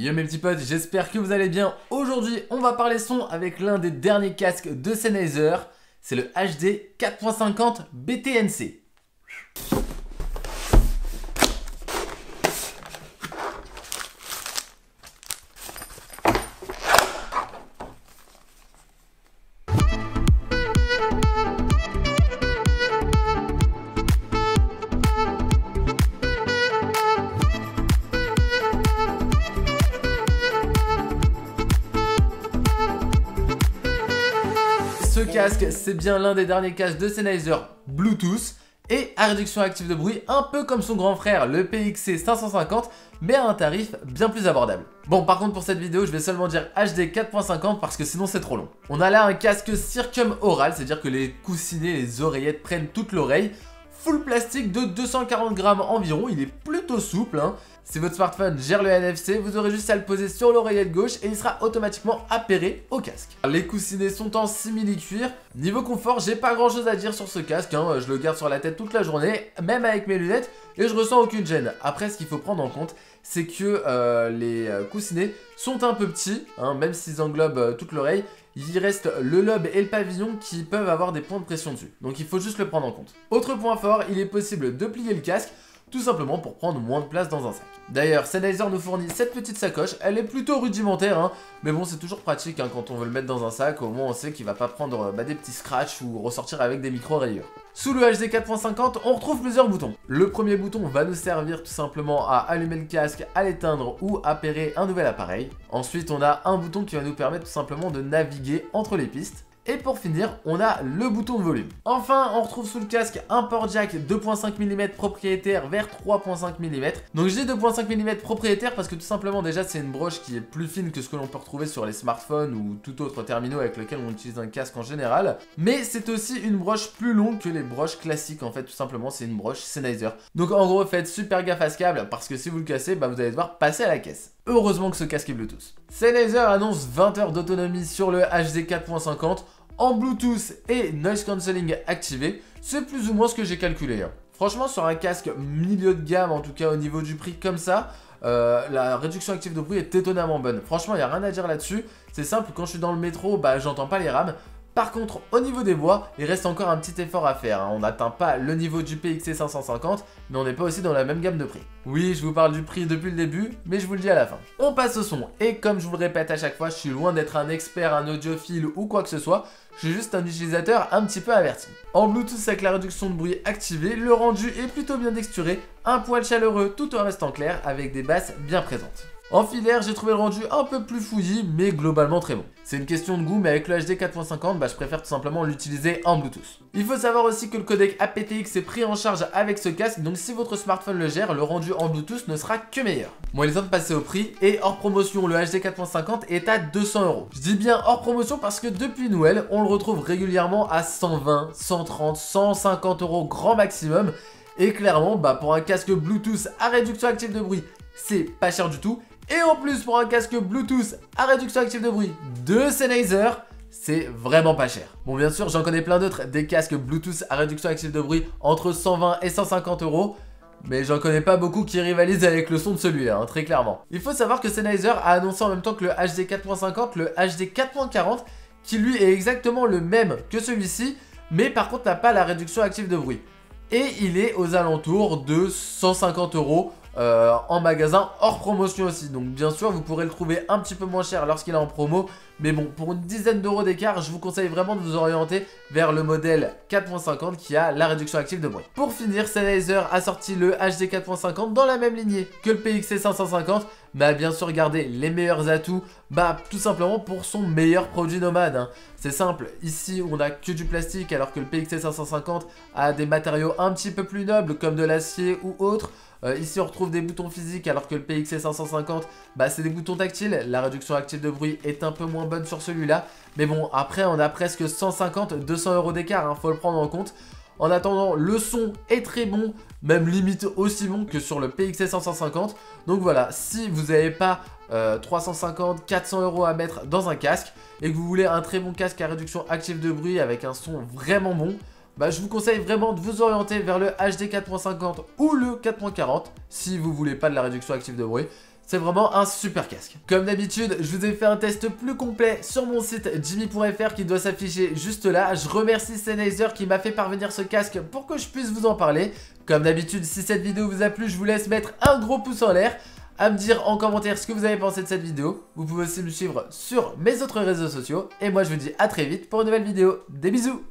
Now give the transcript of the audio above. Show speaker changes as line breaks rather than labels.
Yo mes petits potes, j'espère que vous allez bien. Aujourd'hui, on va parler son avec l'un des derniers casques de Sennheiser. C'est le HD 4.50 BTNC. Ce casque, c'est bien l'un des derniers casques de Sennheiser Bluetooth et à réduction active de bruit, un peu comme son grand frère le PXC 550, mais à un tarif bien plus abordable. Bon, par contre pour cette vidéo, je vais seulement dire HD 4.50 parce que sinon c'est trop long. On a là un casque circum-oral, c'est-à-dire que les coussinets, les oreillettes prennent toute l'oreille. Full plastique de 240 grammes environ, il est plutôt souple, hein. Si votre smartphone gère le NFC, vous aurez juste à le poser sur l'oreillette gauche et il sera automatiquement appairé au casque. Les coussinets sont en simili-cuir. Niveau confort, j'ai pas grand chose à dire sur ce casque, hein. Je le garde sur la tête toute la journée, même avec mes lunettes, et je ressens aucune gêne. Après, ce qu'il faut prendre en compte, c'est que les coussinets sont un peu petits, hein, même s'ils englobent toute l'oreille. Il reste le lobe et le pavillon qui peuvent avoir des points de pression dessus. Donc il faut juste le prendre en compte. Autre point fort, il est possible de plier le casque, tout simplement pour prendre moins de place dans un sac. D'ailleurs, Sennheiser nous fournit cette petite sacoche, elle est plutôt rudimentaire, hein, mais bon, c'est toujours pratique hein, quand on veut le mettre dans un sac, au moins on sait qu'il va pas prendre des petits scratchs ou ressortir avec des micro-rayures. Sous le HD 4.50, on retrouve plusieurs boutons. Le premier bouton va nous servir tout simplement à allumer le casque, à l'éteindre ou à pairer un nouvel appareil. Ensuite, on a un bouton qui va nous permettre tout simplement de naviguer entre les pistes. Et pour finir, on a le bouton de volume. Enfin, on retrouve sous le casque un port jack 2.5 mm propriétaire vers 3.5 mm. Donc je dis 2.5 mm propriétaire parce que tout simplement déjà c'est une broche qui est plus fine que ce que l'on peut retrouver sur les smartphones ou tout autre terminaux avec lequel on utilise un casque en général. Mais c'est aussi une broche plus longue que les broches classiques en fait, tout simplement c'est une broche Sennheiser. Donc en gros faites super gaffe à ce câble parce que si vous le cassez, vous allez devoir passer à la caisse. Heureusement que ce casque est Bluetooth. Sennheiser annonce 20 heures d'autonomie sur le HD 4.50 en Bluetooth et Noise Cancelling activé. C'est plus ou moins ce que j'ai calculé. Hein. Franchement, sur un casque milieu de gamme, en tout cas au niveau du prix comme ça, la réduction active de bruit est étonnamment bonne. Franchement, il n'y a rien à dire là-dessus. C'est simple, quand je suis dans le métro, j'entends pas les rames. Par contre, au niveau des voix, il reste encore un petit effort à faire. Hein. On n'atteint pas le niveau du PXC 550, mais on n'est pas aussi dans la même gamme de prix. Oui, je vous parle du prix depuis le début, mais je vous le dis à la fin. On passe au son, et comme je vous le répète à chaque fois, je suis loin d'être un expert, un audiophile ou quoi que ce soit. Je suis juste un utilisateur un petit peu averti. En Bluetooth avec la réduction de bruit activée, le rendu est plutôt bien texturé, un poil chaleureux tout en restant clair, avec des basses bien présentes. En filaire, j'ai trouvé le rendu un peu plus fouillis, mais globalement très bon. C'est une question de goût, mais avec le HD 4.50, je préfère tout simplement l'utiliser en Bluetooth. Il faut savoir aussi que le codec aptX est pris en charge avec ce casque, donc si votre smartphone le gère, le rendu en Bluetooth ne sera que meilleur. Bon, il est temps de passer au prix, et hors promotion, le HD 4.50 est à 200 €. Je dis bien hors promotion parce que depuis Noël, on le retrouve régulièrement à 120, 130, 150 € grand maximum. Et clairement, pour un casque Bluetooth à réduction active de bruit, c'est pas cher du tout. Et en plus, pour un casque Bluetooth à réduction active de bruit de Sennheiser, c'est vraiment pas cher. Bon, bien sûr, j'en connais plein d'autres, des casques Bluetooth à réduction active de bruit entre 120 et 150 €. Mais j'en connais pas beaucoup qui rivalisent avec le son de celui-là, hein, très clairement. Il faut savoir que Sennheiser a annoncé en même temps que le HD 4.50, le HD 4.40, qui lui est exactement le même que celui-ci, mais par contre n'a pas la réduction active de bruit. Et il est aux alentours de 150 € en magasin hors promotion aussi. Donc bien sûr vous pourrez le trouver un petit peu moins cher lorsqu'il est en promo, mais bon, pour une dizaine d'euros d'écart, je vous conseille vraiment de vous orienter vers le modèle 4.50 qui a la réduction active de bruit. Pour finir, Sennheiser a sorti le HD 4.50 dans la même lignée que le PXC 550, mais a bien sûr gardé les meilleurs atouts, tout simplement pour son meilleur produit nomade. Hein. C'est simple, ici on a que du plastique alors que le PXC 550 a des matériaux un petit peu plus nobles comme de l'acier ou autre. Ici on retrouve des boutons physiques alors que le PXC 550 c'est des boutons tactiles. La réduction active de bruit est un peu moins bonne sur celui-là, mais bon, après on a presque 150-200 € d'écart, hein, faut le prendre en compte. En attendant, le son est très bon, même limite aussi bon que sur le PXC 550. Donc voilà, si vous n'avez pas 350-400 € à mettre dans un casque et que vous voulez un très bon casque à réduction active de bruit avec un son vraiment bon, je vous conseille vraiment de vous orienter vers le HD 4.50 ou le 4.40 si vous voulez pas de la réduction active de bruit. C'est vraiment un super casque. Comme d'habitude, je vous ai fait un test plus complet sur mon site jimmy.fr qui doit s'afficher juste là. Je remercie Sennheiser qui m'a fait parvenir ce casque pour que je puisse vous en parler. Comme d'habitude, si cette vidéo vous a plu, je vous laisse mettre un gros pouce en l'air, à me dire en commentaire ce que vous avez pensé de cette vidéo. Vous pouvez aussi me suivre sur mes autres réseaux sociaux. Et moi, je vous dis à très vite pour une nouvelle vidéo. Des bisous!